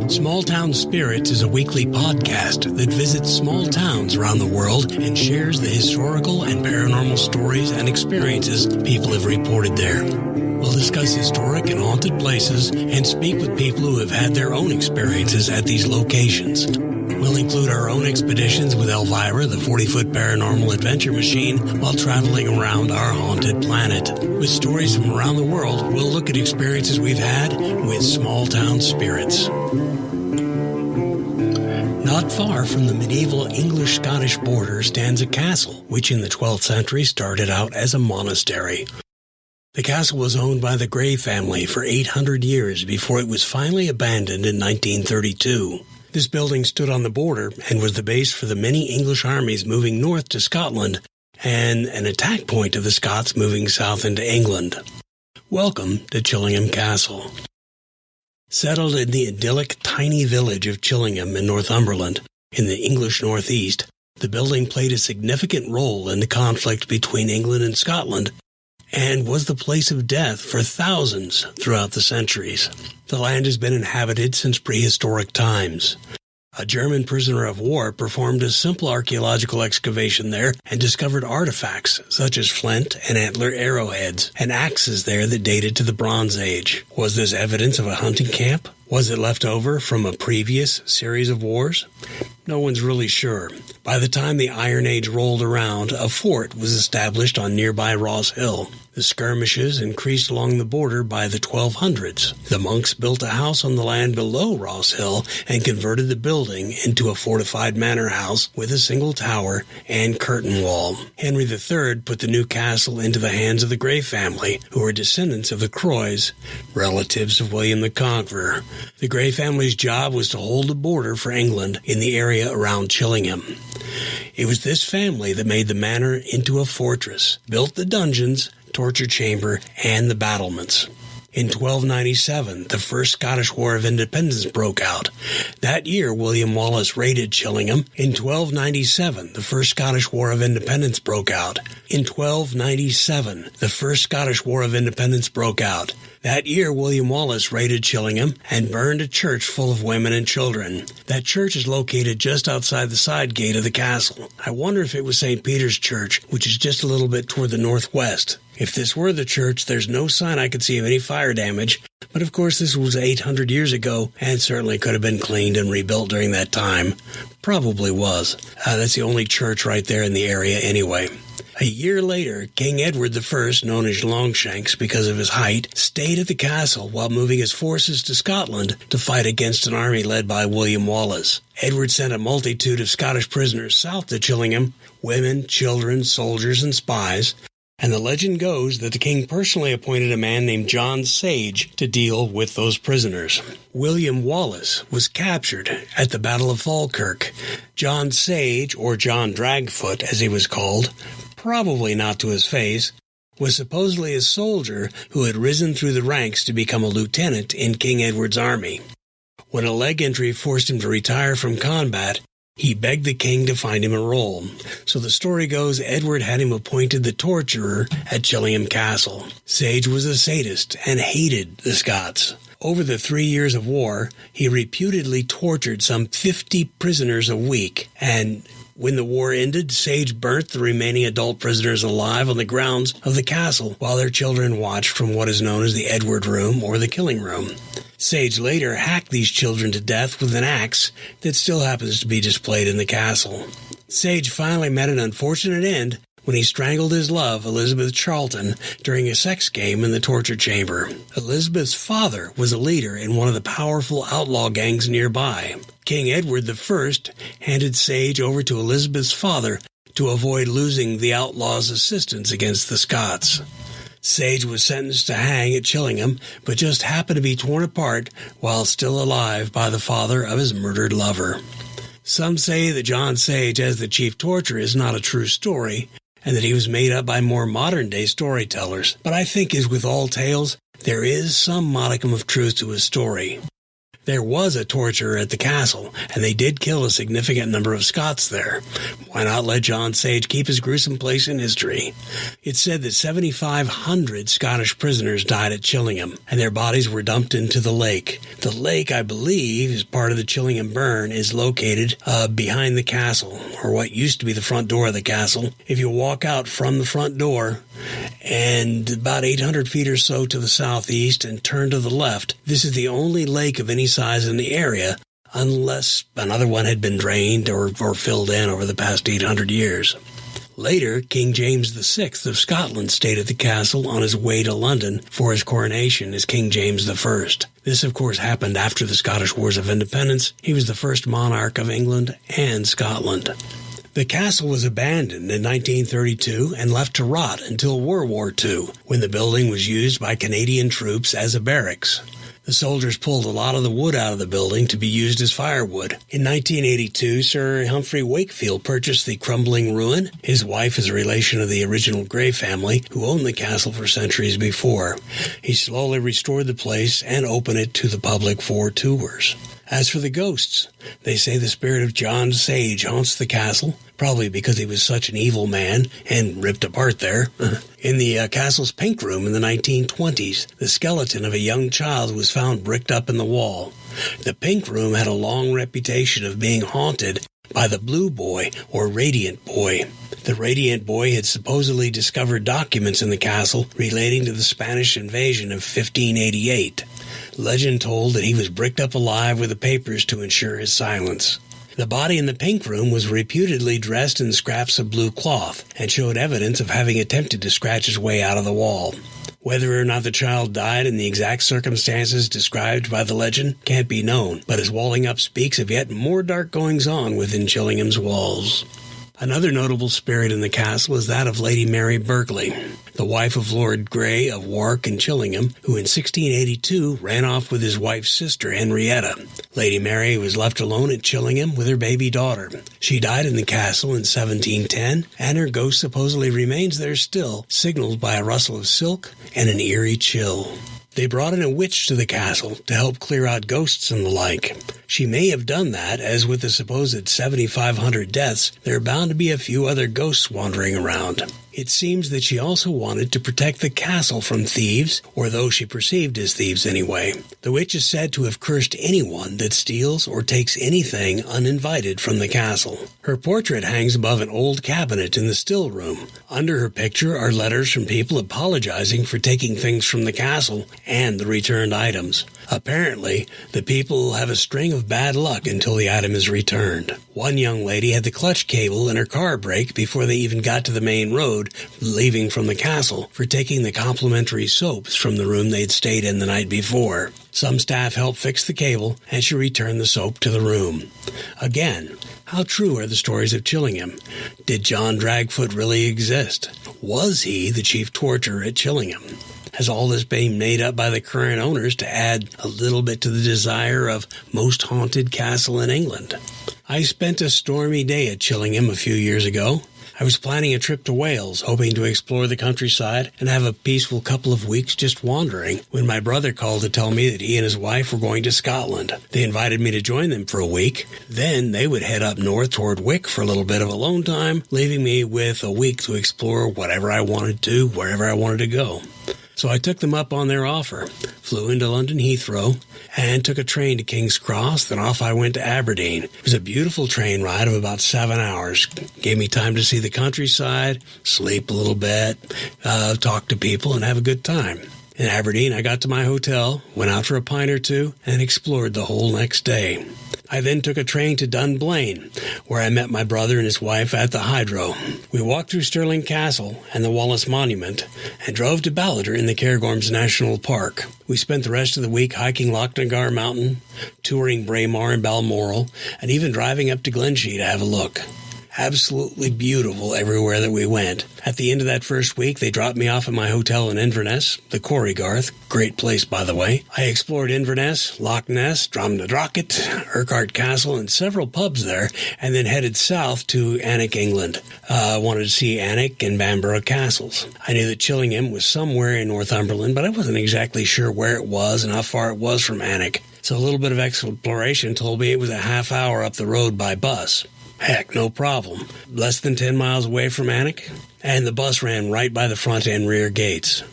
Small Town Spirits is a weekly podcast that visits small towns around the world and shares the historical and paranormal stories and experiences people have reported there. We'll discuss historic and haunted places and speak with people who have had their own experiences at these locations. We'll include our own expeditions with Elvira, the 40-foot paranormal adventure machine, while traveling around our haunted planet. With stories from around the world, we'll look at experiences we've had with small town spirits. Not far from the medieval English-Scottish border stands a castle, which in the 12th century started out as a monastery. The castle was owned by the Grey family for 800 years before it was finally abandoned in 1932. This building stood on the border and was the base for the many English armies moving north to Scotland and an attack point of the Scots moving south into England. Welcome to Chillingham Castle. Settled in the idyllic tiny village of Chillingham in Northumberland, in the English northeast, the building played a significant role in the conflict between England and Scotland and was the place of death for thousands throughout the centuries. The land has been inhabited since prehistoric times. A German prisoner of war performed a simple archaeological excavation there and discovered artifacts such as flint and antler arrowheads and axes there that dated to the Bronze Age. Was this evidence of a hunting camp? Was it left over from a previous series of wars? No one's really sure. By the time the Iron Age rolled around, a fort was established on nearby Ross Hill. The skirmishes increased along the border by the 1200s. The monks built a house on the land below Ross Hill and converted the building into a fortified manor house with a single tower and curtain wall. Henry III put the new castle into the hands of the Grey family, who were descendants of the Croys, relatives of William the Conqueror. The Grey family's job was to hold the border for England in the area around Chillingham. It was this family that made the manor into a fortress, built the dungeons, torture chamber, and the battlements. In 1297, the First Scottish War of Independence broke out. That year, William Wallace raided Chillingham. In 1297, the First Scottish War of Independence broke out. In 1297, the First Scottish War of Independence broke out. That year, William Wallace raided Chillingham and burned a church full of women and children. That church is located just outside the side gate of the castle. I wonder if it was St. Peter's Church, which is just a little bit toward the northwest. If this were the church, there's no sign I could see of any fire damage, but of course this was 800 years ago and certainly could have been cleaned and rebuilt during that time. Probably was. That's the only church right there in the area anyway. A year later, King Edward I, known as Longshanks because of his height, stayed at the castle while moving his forces to Scotland to fight against an army led by William Wallace. Edward sent a multitude of Scottish prisoners south to Chillingham, women, children, soldiers, and spies, and the legend goes that the king personally appointed a man named John Sage to deal with those prisoners. William Wallace was captured at the Battle of Falkirk. John Sage, or John Dragfoot as he was called, probably not to his face, was supposedly a soldier who had risen through the ranks to become a lieutenant in King Edward's army. When a leg injury forced him to retire from combat, he begged the king to find him a role. So the story goes Edward had him appointed the torturer at Chillingham Castle. Sage was a sadist and hated the Scots. Over the 3 years of war, he reputedly tortured some 50 prisoners a week, and when the war ended, Sage burnt the remaining adult prisoners alive on the grounds of the castle while their children watched from what is known as the Edward Room or the Killing Room. Sage later hacked these children to death with an axe that still happens to be displayed in the castle. Sage finally met an unfortunate end when he strangled his love, Elizabeth Charlton, during a sex game in the torture chamber. Elizabeth's father was a leader in one of the powerful outlaw gangs nearby. King Edward I handed Sage over to Elizabeth's father to avoid losing the outlaws' assistance against the Scots. Sage was sentenced to hang at Chillingham, but just happened to be torn apart while still alive by the father of his murdered lover. Some say that John Sage as the chief torturer is not a true story, and that he was made up by more modern-day storytellers. But I think, as with all tales, there is some modicum of truth to his story. There was a torture at the castle, and they did kill a significant number of Scots there. Why not let John Sage keep his gruesome place in history? It's said that 7,500 Scottish prisoners died at Chillingham, and their bodies were dumped into the lake. The lake, I believe, is part of the Chillingham Burn, is located behind the castle, or what used to be the front door of the castle. If you walk out from the front door and about 800 feet or so to the southeast and turn to the left, this is the only lake of any size in the area, unless another one had been drained or filled in over the past 800 years. Later, King James VI of Scotland stayed at the castle on his way to London for his coronation as King James I. This, of course, happened after the Scottish Wars of Independence. He was the first monarch of England and Scotland. The castle was abandoned in 1932 and left to rot until World War II, when the building was used by Canadian troops as a barracks. The soldiers pulled a lot of the wood out of the building to be used as firewood. In 1982, Sir Humphrey Wakefield purchased the crumbling ruin. His wife is a relation of the original Grey family, who owned the castle for centuries before. He slowly restored the place and opened it to the public for tours. As for the ghosts, they say the spirit of John Sage haunts the castle, probably because he was such an evil man and ripped apart there. In the castle's pink room in the 1920s, the skeleton of a young child was found bricked up in the wall. The pink room had a long reputation of being haunted by the Blue Boy or Radiant Boy. The Radiant Boy had supposedly discovered documents in the castle relating to the Spanish invasion of 1588. Legend told that he was bricked up alive with the papers to ensure his silence. The body in the pink room was reputedly dressed in scraps of blue cloth and showed evidence of having attempted to scratch his way out of the wall. Whether or not the child died in the exact circumstances described by the legend can't be known, but his walling up speaks of yet more dark goings-on within Chillingham's walls. Another notable spirit in the castle is that of Lady Mary Berkeley, the wife of Lord Grey of Warwick and Chillingham, who in 1682 ran off with his wife's sister Henrietta. Lady Mary was left alone at Chillingham with her baby daughter. She died in the castle in 1710, and her ghost supposedly remains there still, signaled by a rustle of silk and an eerie chill. They brought in a witch to the castle to help clear out ghosts and the like. She may have done that, as with the supposed 7,500 deaths, there are bound to be a few other ghosts wandering around. It seems that she also wanted to protect the castle from thieves, or those she perceived as thieves anyway. The witch is said to have cursed anyone that steals or takes anything uninvited from the castle. Her portrait hangs above an old cabinet in the still room. Under her picture are letters from people apologizing for taking things from the castle and the returned items. Apparently, the people have a string of bad luck until the item is returned. One young lady had the clutch cable in her car break before they even got to the main road, leaving from the castle, for taking the complimentary soaps from the room they'd stayed in the night before. Some staff helped fix the cable, and she returned the soap to the room. Again, how true are the stories of Chillingham? Did John Dragfoot really exist? Was he the chief torturer at Chillingham? Has all this been made up by the current owners to add a little bit to the desire of most haunted castle in England? I spent a stormy day at Chillingham a few years ago. I was planning a trip to Wales, hoping to explore the countryside and have a peaceful couple of weeks just wandering, when my brother called to tell me that he and his wife were going to Scotland. They invited me to join them for a week. Then they would head up north toward Wick for a little bit of alone time, leaving me with a week to explore whatever I wanted to, wherever I wanted to go. So I took them up on their offer, flew into London Heathrow, and took a train to King's Cross, then off I went to Aberdeen. It was a beautiful train ride of about 7 hours. Gave me time to see the countryside, sleep a little bit, talk to people, and have a good time. In Aberdeen, I got to my hotel, went out for a pint or two, and explored the whole next day. I then took a train to Dunblane, where I met my brother and his wife at the Hydro. We walked through Stirling Castle and the Wallace Monument, and drove to Balliter in the Cairngorms National Park. We spent the rest of the week hiking Lochnagar Mountain, touring Braemar and Balmoral, and even driving up to Glenshee to have a look. Absolutely beautiful everywhere that we went. At the end of that first week, they dropped me off at my hotel in Inverness, the Corrigarth. Great place, by the way. I explored Inverness, Loch Ness, Drumnadrocket, Urquhart Castle, and several pubs there, and then headed south to Alnwick, England. I wanted to see Alnwick and Bamborough Castles. I knew that Chillingham was somewhere in Northumberland, but I wasn't exactly sure where it was and how far it was from Alnwick. so a little bit of exploration told me it was a half hour up the road by bus. Heck, no problem. Less than 10 miles away from Anik, and the bus ran right by the front and rear gates.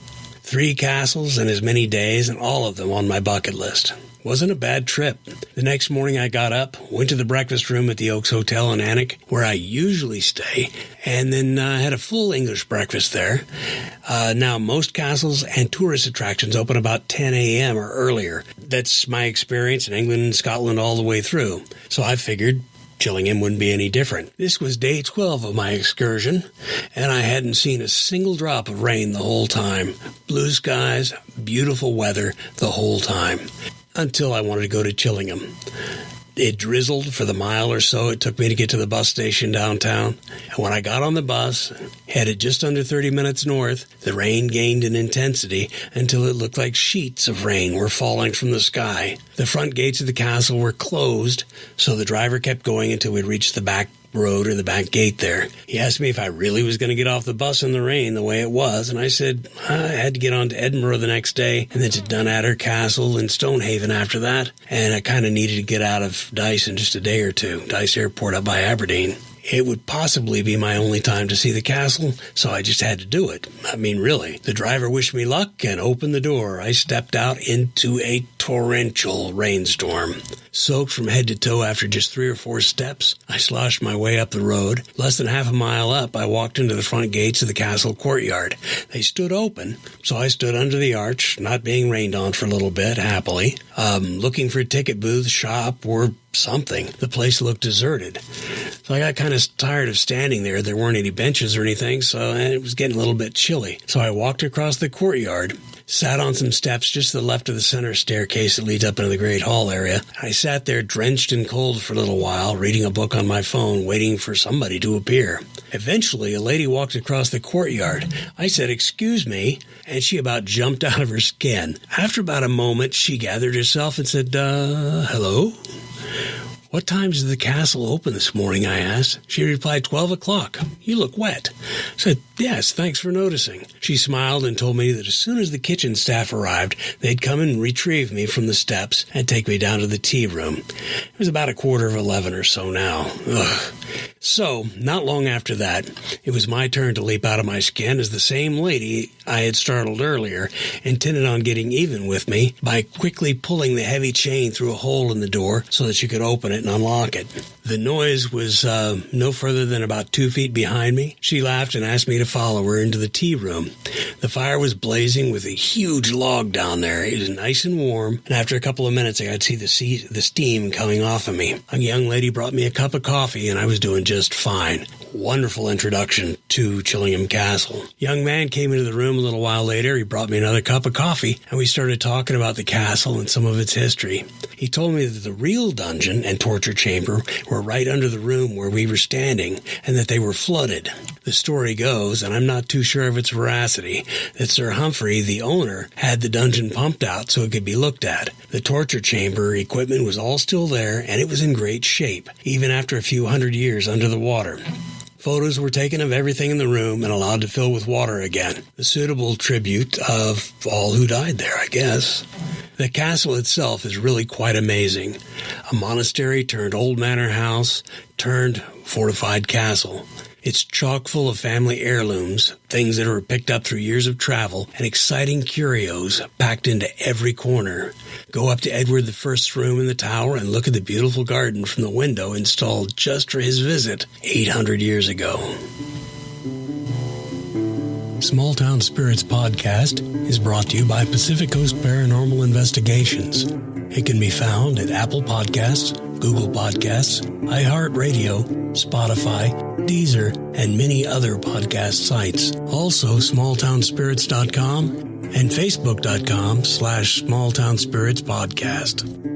3 castles in as many days, and all of them on my bucket list. Wasn't a bad trip. The next morning I got up, went to the breakfast room at the Oaks Hotel in Anik, where I usually stay, and then had a full English breakfast there. Now, most castles and tourist attractions open about 10 a.m. or earlier. That's my experience in England and Scotland all the way through. So I figured Chillingham wouldn't be any different. This was day 12 of my excursion, and I hadn't seen a single drop of rain the whole time. Blue skies, beautiful weather the whole time. Until I wanted to go to Chillingham. It drizzled for the mile or so it took me to get to the bus station downtown. And when I got on the bus, headed just under 30 minutes north, the rain gained in intensity until it looked like sheets of rain were falling from the sky. The front gates of the castle were closed, so the driver kept going until we reached the back road or the back gate there. He asked me if I really was going to get off the bus in the rain the way it was, and I said I had to get on to Edinburgh the next day, and then to Dunadder Castle and Stonehaven after that, and I kind of needed to get out of Dice in just a day or two. Dice Airport up by Aberdeen. It would possibly be my only time to see the castle, so I just had to do it. I mean, really. The driver wished me luck and opened the door. I stepped out into a torrential rainstorm. Soaked from head to toe after just 3 or 4 steps, I sloshed my way up the road. Less than half a mile up, I walked into the front gates of the castle courtyard. They stood open, so I stood under the arch, not being rained on for a little bit, happily, looking for a ticket booth, shop, or something. The place looked deserted. So I got kind of tired of standing there. There weren't any benches or anything, so it was getting a little bit chilly. So I walked across the courtyard, sat on some steps just to the left of the center staircase that leads up into the Great Hall area. I sat there drenched and cold for a little while, reading a book on my phone, waiting for somebody to appear. Eventually, a lady walked across the courtyard. I said, "Excuse me," and she about jumped out of her skin. After about a moment, she gathered herself and said, hello? "What time does the castle open this morning?" I asked. She replied, 12 o'clock. "You look wet." I said, "Yes, thanks for noticing." She smiled and told me that as soon as the kitchen staff arrived, they'd come and retrieve me from the steps and take me down to the tea room. It was about 11:15 or so now. Ugh. So, not long after that, it was my turn to leap out of my skin as the same lady I had startled earlier intended on getting even with me by quickly pulling the heavy chain through a hole in the door so that she could open it and unlock it. The noise was no further than about 2 feet behind me. She laughed and asked me to follow her into the tea room. The fire was blazing with a huge log down there. It was nice and warm, and after a couple of minutes I could see the steam coming off of me. A young lady brought me a cup of coffee, and I was doing just fine. Wonderful introduction to Chillingham Castle. Young man came into the room a little while later. He brought me another cup of coffee, and we started talking about the castle and some of its history. He told me that the real dungeon and torture chamber were right under the room where we were standing, and that they were flooded. The story goes, and I'm not too sure of its veracity, that Sir Humphrey, the owner, had the dungeon pumped out so it could be looked at. The torture chamber equipment was all still there, and it was in great shape, even after a few hundred years under the water. Photos were taken of everything in the room and allowed to fill with water again. A suitable tribute of all who died there, I guess. The castle itself is really quite amazing. A monastery turned old manor house turned fortified castle. It's chock full of family heirlooms, things that were picked up through years of travel, and exciting curios packed into every corner. Go up to Edward I's room in the tower and look at the beautiful garden from the window installed just for his visit 800 years ago. Small Town Spirits Podcast is brought to you by Pacific Coast Paranormal Investigations. It can be found at Apple Podcasts, Google Podcasts, iHeartRadio, Spotify, Deezer, and many other podcast sites. Also, smalltownspirits.com and facebook.com/smalltownspiritspodcast.